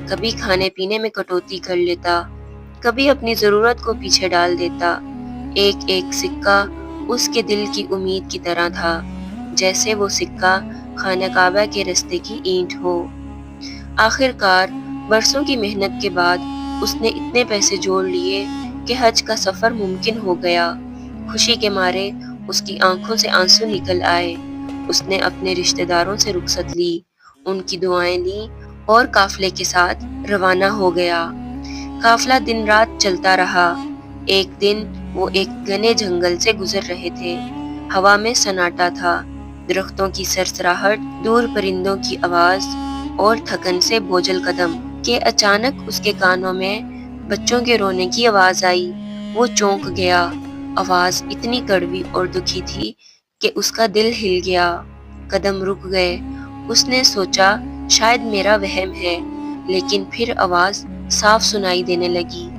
کبھی کھانے پینے میں کٹوتی کر لیتا، کبھی اپنی ضرورت کو پیچھے ڈال دیتا۔ ایک ایک سکہ اس کے دل کی امید کی طرح تھا، جیسے وہ سکہ خانہ کعبہ کے رستے کی اینٹ ہو۔ آخر کار برسوں کی محنت کے بعد اس نے اتنے پیسے جوڑ لیے کہ حج کا سفر ممکن ہو گیا۔ خوشی کے مارے اس کی آنکھوں سے آنسو نکل آئے۔ اس نے اپنے رشتہ داروں سے رخصت لی، ان کی دعائیں لیں اور قافلے کے ساتھ روانہ ہو گیا۔ قافلہ دن رات چلتا رہا۔ ایک دن وہ ایک گھنے جنگل سے گزر رہے تھے۔ ہوا میں سناٹا تھا، درختوں کی سرسراہٹ، دور پرندوں کی آواز اور تھکن سے بوجھل قدم کہ اچانک اس کے کانوں میں بچوں کے رونے کی آواز آئی۔ وہ چونک گیا۔ آواز اتنی کڑوی اور دکھی تھی کہ اس کا دل ہل گیا۔ قدم رک گئے۔ اس نے سوچا شاید میرا وہم ہے، لیکن پھر آواز صاف سنائی دینے لگی۔